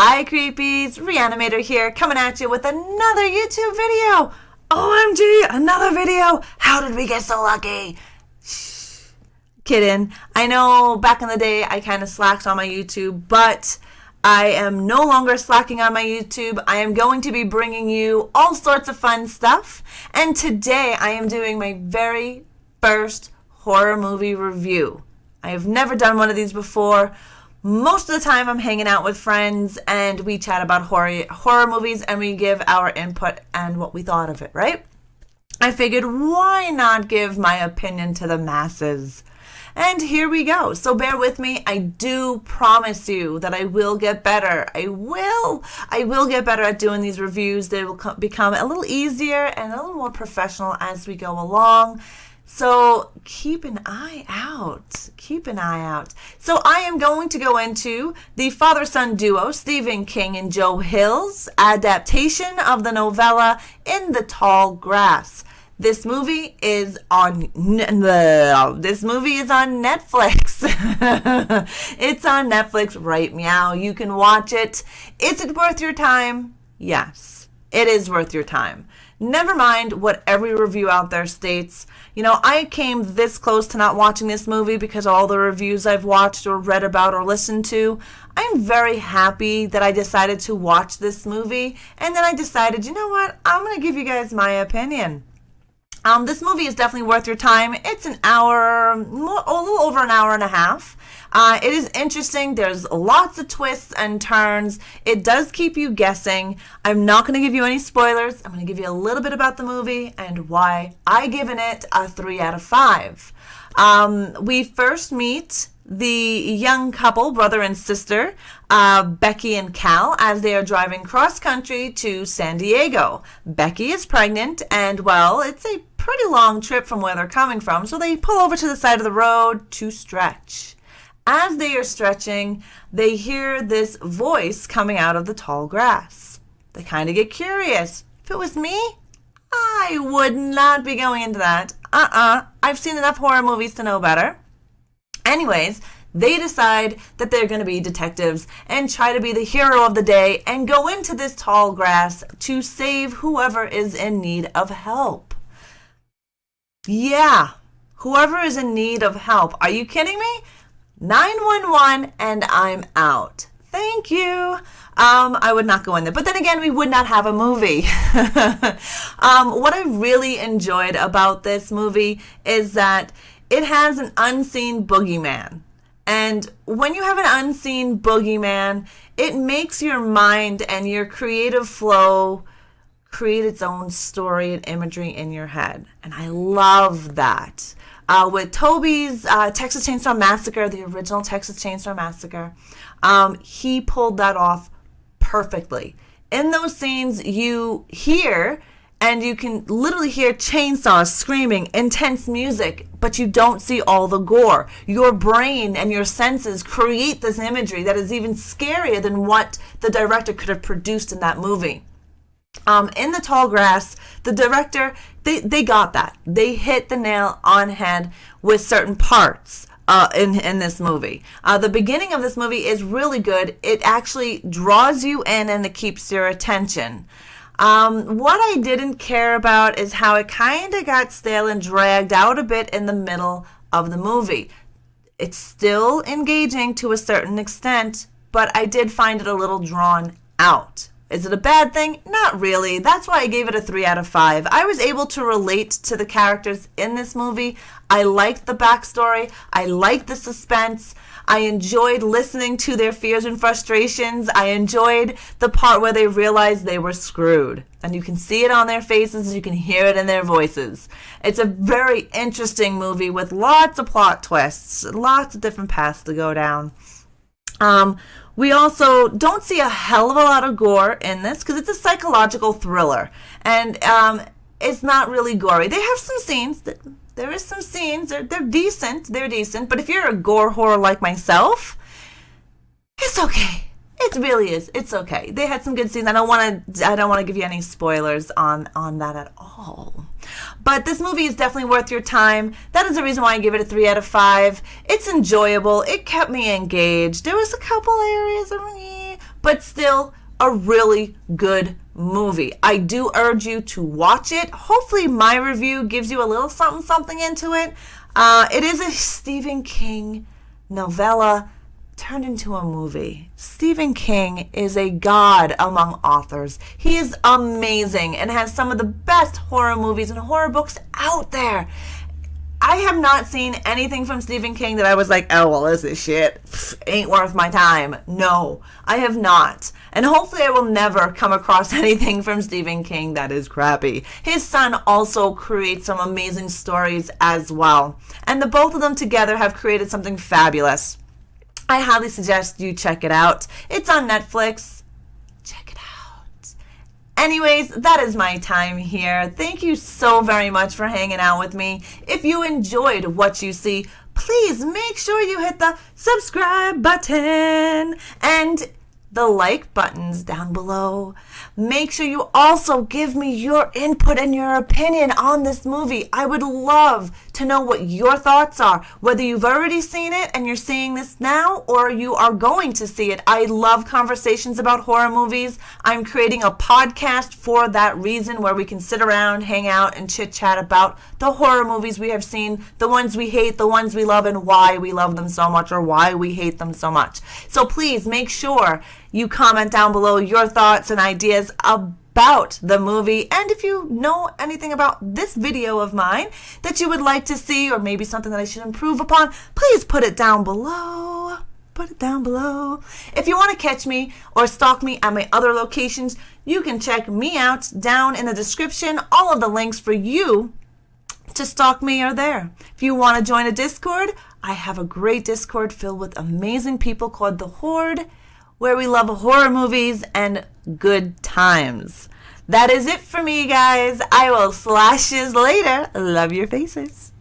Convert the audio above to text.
Hi creepies, ReAnimateHer here, coming at you with another YouTube video. OMG, another video. How did we get so lucky? Shh. Kidding. I know back in the day I kind of slacked on my YouTube, but I am no longer slacking on my YouTube. I am going to be bringing you all sorts of fun stuff. And today I am doing my very first horror movie review. I have never done one of these before. Most of the time I'm hanging out with friends and we chat about horror movies and we give our input and what we thought of it, right? I figured, why not give my opinion to the masses? And here we go. So bear with me. I do promise you that I will get better. I will get better at doing these reviews. They will become a little easier and a little more professional as we go along. So keep an eye out. Keep an eye out. So I am going to go into the father-son duo, Stephen King and Joe Hill's adaptation of the novella In the Tall Grass. This movie is on Netflix. It's on Netflix right meow. You can watch it. Is it worth your time? Yes, it is worth your time. Never mind what every review out there states. You know, I came this close to not watching this movie because all the reviews I've watched or read about or listened to. I'm very happy that I decided to watch this movie. And then I decided, you know what? I'm going to give you guys my opinion. This movie is definitely worth your time. It's an hour, a little over an hour and a half. It is interesting. There's lots of twists and turns. It does keep you guessing. I'm not going to give you any spoilers. I'm going to give you a little bit about the movie and why I given it a 3 out of 5. We first meet the young couple, brother and sister, Becky and Cal, as they are driving cross-country to San Diego. Becky is pregnant, and, well, it's a pretty long trip from where they're coming from, so they pull over to the side of the road to stretch. As they are stretching, they hear this voice coming out of the tall grass. They kind of get curious. If it was me, I would not be going into that. I've seen enough horror movies to know better. Anyways, they decide that they're going to be detectives and try to be the hero of the day and go into this tall grass to save whoever is in need of help. Yeah, whoever is in need of help. Are you kidding me? 911 and I'm out. Thank you. I would not go in there. But then again, we would not have a movie. What I really enjoyed about this movie is that it has an unseen boogeyman. And when you have an unseen boogeyman, it makes your mind and your creative flow create its own story and imagery in your head. And I love that. With Toby's Texas Chainsaw Massacre, the original Texas Chainsaw Massacre, he pulled that off perfectly. In those scenes, you hear, and you can literally hear chainsaws screaming, intense music, but you don't see all the gore. Your brain and your senses create this imagery that is even scarier than what the director could have produced in that movie. In the Tall Grass, the director, they got that. They hit the nail on head with certain parts in this movie. The beginning of this movie is really good. It actually draws you in and it keeps your attention. What I didn't care about is how it kind of got stale and dragged out a bit in the middle of the movie. It's still engaging to a certain extent, but I did find it a little drawn out. Is it a bad thing? Not really. That's why I gave it a 3 out of 5. I was able to relate to the characters in this movie. I liked the backstory. I liked the suspense. I enjoyed listening to their fears and frustrations. I enjoyed the part where they realized they were screwed. And you can see it on their faces. You can hear it in their voices. It's a very interesting movie with lots of plot twists, lots of different paths to go down. We also don't see a hell of a lot of gore in this because it's a psychological thriller. And it's not really gory. They have some scenes. There is some scenes. They're decent. They're decent. But if you're a gore horror like myself, it's okay. It really is. It's okay. They had some good scenes. I don't want to give you any spoilers on that at all. But this movie is definitely worth your time. That is the reason why I give it a 3 out of 5. It's enjoyable. It kept me engaged. There was a couple areas of but still a really good movie. I do urge you to watch it. Hopefully my review gives you a little something into it. It is a Stephen King novella turned into a movie. Stephen King is a god among authors. He is amazing and has some of the best horror movies and horror books out there. I have not seen anything from Stephen King that I was like, oh, well, this is shit. Ain't worth my time. No, I have not. And hopefully I will never come across anything from Stephen King that is crappy. His son also creates some amazing stories as well. And the both of them together have created something fabulous. I highly suggest you check it out. It's on Netflix. Check it out. Anyways, that is my time here. Thank you so very much for hanging out with me. If you enjoyed what you see, please make sure you hit the subscribe button and the like buttons down below. Make sure you also give me your input and your opinion on this movie. I would love to know what your thoughts are, whether you've already seen it and you're seeing this now or you are going to see it. I love conversations about horror movies. I'm creating a podcast for that reason where we can sit around, hang out, and chit-chat about the horror movies we have seen, the ones we hate, the ones we love, and why we love them so much or why we hate them so much. So please make sure you comment down below your thoughts and ideas about the movie, and if you know anything about this video of mine that you would like to see or maybe something that I should improve upon, please put it down below. Put it down below. If you want to catch me or stalk me at my other locations, you can check me out down in the description. All of the links for you to stalk me are there. If you want to join a Discord, I have a great Discord filled with amazing people called The Horde, where we love horror movies and good times. That is it for me, guys. I will slash yous later. Love your faces.